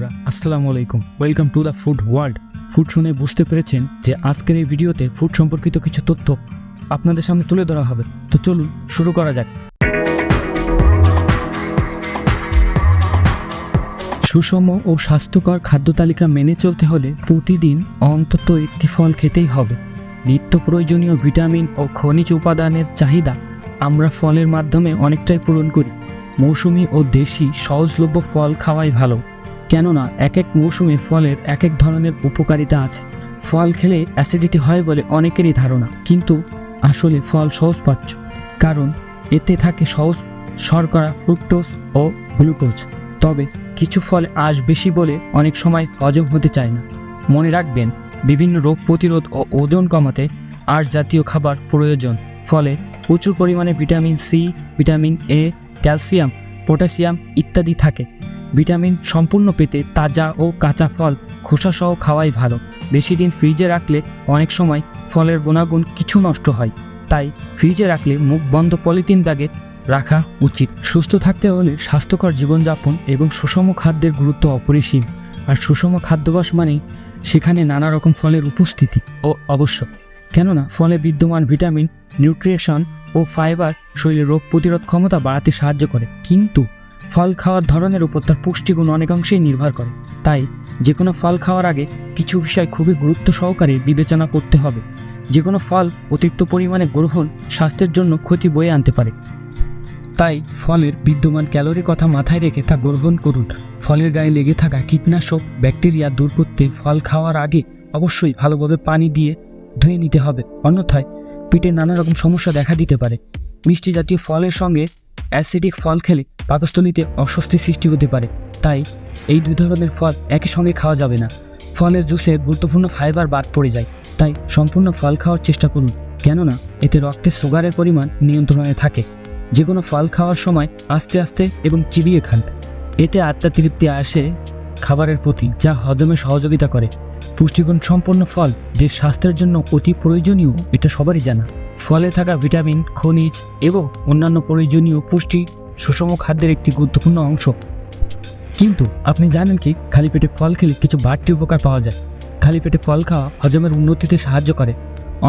বন্ধুরা আসসালামু আলাইকুম, welcome to the food world. Food শুনে বুঝতে পেরেছেন যে আজকের এই ভিডিওতে ফুড সম্পর্কিত কিছু তথ্য আপনাদের সামনে তুলে ধরা হবে। তো চলুন শুরু করা যাক। সুষম ও স্বাস্থ্যকর খাদ্য তালিকা মেনে চলতে হলে প্রতিদিন অন্তত একটি ফল খেতেই হবে। নিত্য প্রয়োজনীয় ভিটামিন ও খনিজ উপাদানের চাহিদা আমরা ফলের মাধ্যমে অনেকটাই পূরণ করি। মৌসুমি ও দেশি সহজলভ্য ফল খাওয়াই ভালো, কেননা এক এক মৌসুমে ফলের এক এক ধরনের উপকারিতা আছে। ফল খেলে অ্যাসিডিটি হয় বলে অনেকেরই ধারণা, কিন্তু আসলে ফল সহজপাচ্য, কারণ এতে থাকে সহজ শর্করা, ফ্রুক্টোজ ও গ্লুকোজ। তবে কিছু ফলে আঁশ বেশি বলে অনেক সময় হজম হতে চায় না। মনে রাখবেন, বিভিন্ন রোগ প্রতিরোধ ও ওজন কমাতে আঁশ জাতীয় খাবার প্রয়োজন। ফলে প্রচুর পরিমাণে vitamin C, vitamin A, calcium, potassium ইত্যাদি থাকে। ভিটামিন সম্পূর্ণ পেতে তাজা ও কাঁচা ফল খোসাসহ খাওয়াই ভালো। বেশি দিন ফ্রিজে রাখলে অনেক সময় ফলের গুণাগুণ কিছু নষ্ট হয়, তাই ফ্রিজে রাখলে মুখ বন্ধ পলিথিন ব্যাগে রাখা উচিত। সুস্থ থাকতে হলে স্বাস্থ্যকর জীবনযাপন এবং সুষম খাদ্যের গুরুত্ব অপরিসীম। আর সুষম খাদ্যাভ্যাস মানেই সেখানে নানা রকম ফলের উপস্থিতি ও আবশ্যক, কেননা ফলে বিদ্যমান ভিটামিন, নিউট্রিশন ও ফাইবার শরীরের রোগ প্রতিরোধ ক্ষমতা বাড়াতে সাহায্য করে। কিন্তু ফল খাওয়ার ধরনের উপর তার পুষ্টিগুণ অনেকাংশেই নির্ভর করে। তাই যে কোনো ফল খাওয়ার আগে কিছু বিষয় খুবই গুরুত্ব সহকারে বিবেচনা করতে হবে। যে কোনো ফল অতিরিক্ত পরিমাণে গ্রহণ স্বাস্থ্যের জন্য ক্ষতি বয়ে আনতে পারে। তাই ফলের বিদ্যমান ক্যালোরির কথা মাথায় রেখে তা গ্রহণ করুন। ফলের গায়ে লেগে থাকা কীটনাশক, ব্যাকটেরিয়া দূর করতে ফল খাওয়ার আগে অবশ্যই ভালোভাবে পানি দিয়ে ধুয়ে নিতে হবে, অন্যথায় পেটে নানা রকম সমস্যা দেখা দিতে পারে। মিষ্টি জাতীয় ফলের সঙ্গে অ্যাসিডিক ফল খেলে পাকস্থলীতে অস্বস্তি সৃষ্টি হতে পারে, তাই এই দুই ধরনের ফল একই সঙ্গে খাওয়া যাবে না। ফলের জুসে গুরুত্বপূর্ণ ফাইবার বাদ পড়ে যায়, তাই সম্পূর্ণ ফল খাওয়ার চেষ্টা করুন, কেননা এতে রক্তে সুগারের পরিমাণ নিয়ন্ত্রণে থাকে। যে কোনো ফল খাওয়ার সময় আস্তে আস্তে এবং চিবিয়ে খান, এতে আত্মা তৃপ্তি আসে খাবারের প্রতি, যা হজমে সহযোগিতা করে। পুষ্টিগুণ সম্পন্ন ফল যে স্বাস্থ্যের জন্য অতি প্রয়োজনীয়, এটা সবারই জানা। ফলে থাকা ভিটামিন, খনিজ এবং অন্যান্য প্রয়োজনীয় পুষ্টি সুষম খাদ্যের একটি গুরুত্বপূর্ণ অংশ। কিন্তু আপনি জানেন কি, খালি পেটে ফল খেলে কিছু বাড়তি উপকার পাওয়া যায়। খালি পেটে ফল খাওয়া হজমের উন্নতিতে সাহায্য করে।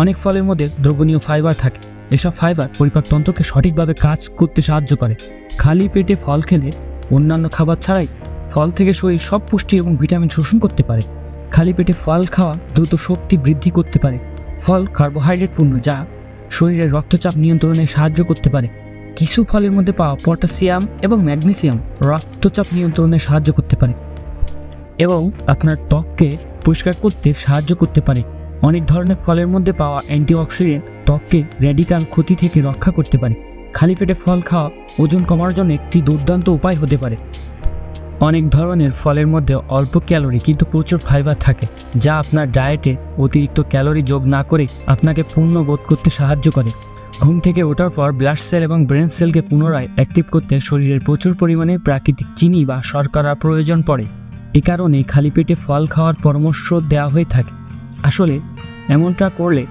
অনেক ফলের মধ্যে দ্রবণীয় ফাইবার থাকে। এসব ফাইবার পরিপাকতন্ত্রকে সঠিকভাবে কাজ করতে সাহায্য করে। খালি পেটে ফল খেলে অন্যান্য খাবার ছাড়াই ফল থেকে শরীর সব পুষ্টি এবং ভিটামিন শোষণ করতে পারে। খালি পেটে ফল খাওয়া দ্রুত শক্তি বৃদ্ধি করতে পারে। ফল কার্বোহাইড্রেট পূর্ণ, যা শরীরের রক্তচাপ নিয়ন্ত্রণে সাহায্য করতে পারে। কিছু ফলের মধ্যে পাওয়া পটাশিয়াম এবং ম্যাগনেসিয়াম রক্তচাপ নিয়ন্ত্রণে সাহায্য করতে পারে এবং আপনার ত্বককে পরিষ্কার করতে সাহায্য করতে পারে। অনেক ধরনের ফলের মধ্যে পাওয়া অ্যান্টিঅক্সিডেন্ট ত্বককে রেডিক্যাল ক্ষতি থেকে রক্ষা করতে পারে। খালি পেটে ফল খাওয়া ওজন কমানোর জন্য একটি দুর্দান্ত উপায় হতে পারে। অনেক ধরনের ফলের মধ্যে অল্প ক্যালোরি কিন্তু প্রচুর ফাইবার থাকে, যা আপনার ডায়েটে অতিরিক্ত ক্যালোরি যোগ না করে আপনাকে পূর্ণ বোধ করতে সাহায্য করে। ঘুম থেকে ওঠার পর ব্লাড সেল এবং ব্রেন সেলকে পুনরায় অ্যাক্টিভ করতে শরীরের প্রচুর পরিমাণে প্রাকৃতিক চিনি বা শর্করার প্রয়োজন পড়ে। এ কারণে খালি পেটে ফল খাওয়ার পরামর্শ দেওয়া হয়ে থাকে। আসলে এমনটা করলে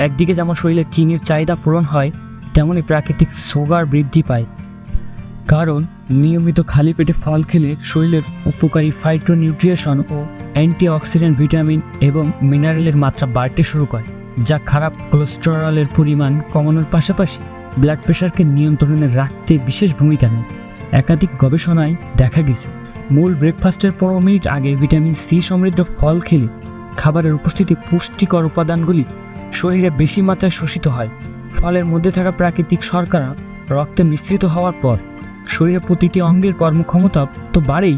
একদিকে যেমন শরীরে চিনির চাহিদা পূরণ হয়, তেমনই প্রাকৃতিক সুগার বৃদ্ধি পায়। কারণ নিয়মিত খালি পেটে ফল খেলে শরীরের উপকারী ফাইটোনিউট্রিশন ও অ্যান্টিঅক্সিডেন্ট, ভিটামিন এবং মিনারেলের মাত্রা বাড়তে শুরু করে, যা খারাপ কোলেস্টেরলের পরিমাণ কমানোর পাশাপাশি ব্লাড প্রেশারকে নিয়ন্ত্রণে রাখতে বিশেষ ভূমিকা নেয়। একাধিক গবেষণায় দেখা গেছে, মূল ব্রেকফাস্টের 15 মিনিট আগে ভিটামিন সি সমৃদ্ধ ফল খেলে খাবারের উপস্থিতি পুষ্টিকর উপাদানগুলি শরীরে বেশি মাত্রায় শোষিত হয়। ফলের মধ্যে থাকা প্রাকৃতিক শর্করা রক্তে মিশ্রিত হওয়ার পর শরীরের প্রতিটি অঙ্গের কর্মক্ষমতা তো বাড়েই,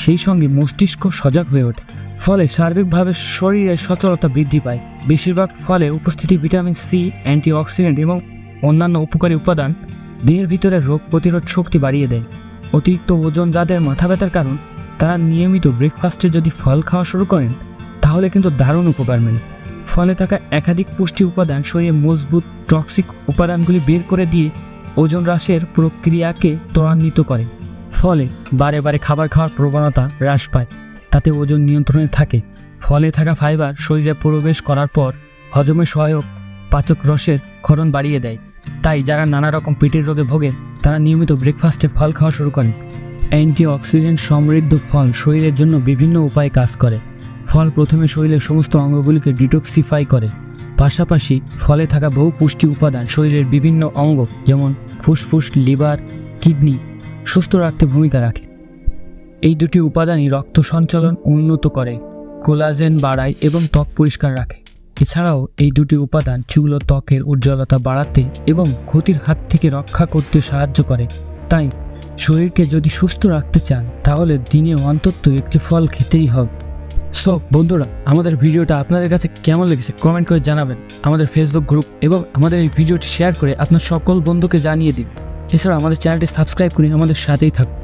সেই সঙ্গে মস্তিষ্ক সজাগ হয়ে ওঠে। ফলে সার্বিকভাবে শরীরের সচলতা বৃদ্ধি পায়। বেশিরভাগ ফলে উপস্থিতি ভিটামিন সি, অ্যান্টিঅক্সিডেন্ট এবং অন্যান্য উপকারী উপাদান দেহের ভিতরে রোগ প্রতিরোধ শক্তি বাড়িয়ে দেয়। অতিরিক্ত ওজন যাদের মাথা ব্যথার কারণ, তারা নিয়মিত ব্রেকফাস্টে যদি ফল খাওয়া শুরু করেন, তাহলে কিন্তু দারুণ উপকার মেলে। ফলে থাকা একাধিক পুষ্টি উপাদান শরীরে মজবুত টক্সিক উপাদানগুলি বের করে দিয়ে ওজন হ্রাসের প্রক্রিয়াকে ত্বরান্বিত করে। ফলে বারে বারে খাবার খাওয়ার প্রবণতা হ্রাস পায়, তাতে ওজন নিয়ন্ত্রণে থাকে। ফলে থাকা ফাইবার শরীরে প্রবেশ করার পর হজমে সহায়ক পাচক রসের ক্ষরণ বাড়িয়ে দেয়। তাই যারা নানা রকম পেটের রোগে ভোগেন, তারা নিয়মিত ব্রেকফাস্টে ফল খাওয়া শুরু করেন। অ্যান্টিঅক্সিডেন্ট সমৃদ্ধ ফল শরীরের জন্য বিভিন্ন উপায়ে কাজ করে। ফল প্রথমে শরীরের সমস্ত অঙ্গগুলিকে ডিটক্সিফাই করে। পাশাপাশি ফলে থাকা বহু পুষ্টি উপাদান শরীরের বিভিন্ন অঙ্গ যেমন ফুসফুস, লিভার, কিডনি সুস্থ রাখতে ভূমিকা রাখে। এই দুটি উপাদানই রক্ত সঞ্চালন উন্নত করে, কোলাজেন বাড়ায় এবং ত্বক পরিষ্কার রাখে। এছাড়াও এই দুটি উপাদান চুল ও ত্বকের উজ্জ্বলতা বাড়াতে এবং ক্ষতির হাত থেকে রক্ষা করতে সাহায্য করে। তাই শরীরকে যদি সুস্থ রাখতে চান তাহলে দিনে অন্তত একটি ফল খেতেই হবে। সো বন্ধুরা, আমাদের ভিডিওটা আপনাদের কাছে কেমন লেগেছে কমেন্ট করে জানাবেন। আমাদের ফেসবুক গ্রুপ এবং আমাদের এই ভিডিওটি শেয়ার করে আপনার সকল বন্ধুকে জানিয়ে দিন। এছাড়া আমাদের চ্যানেলটি সাবস্ক্রাইব করে আমাদের সাথেই থাকুন।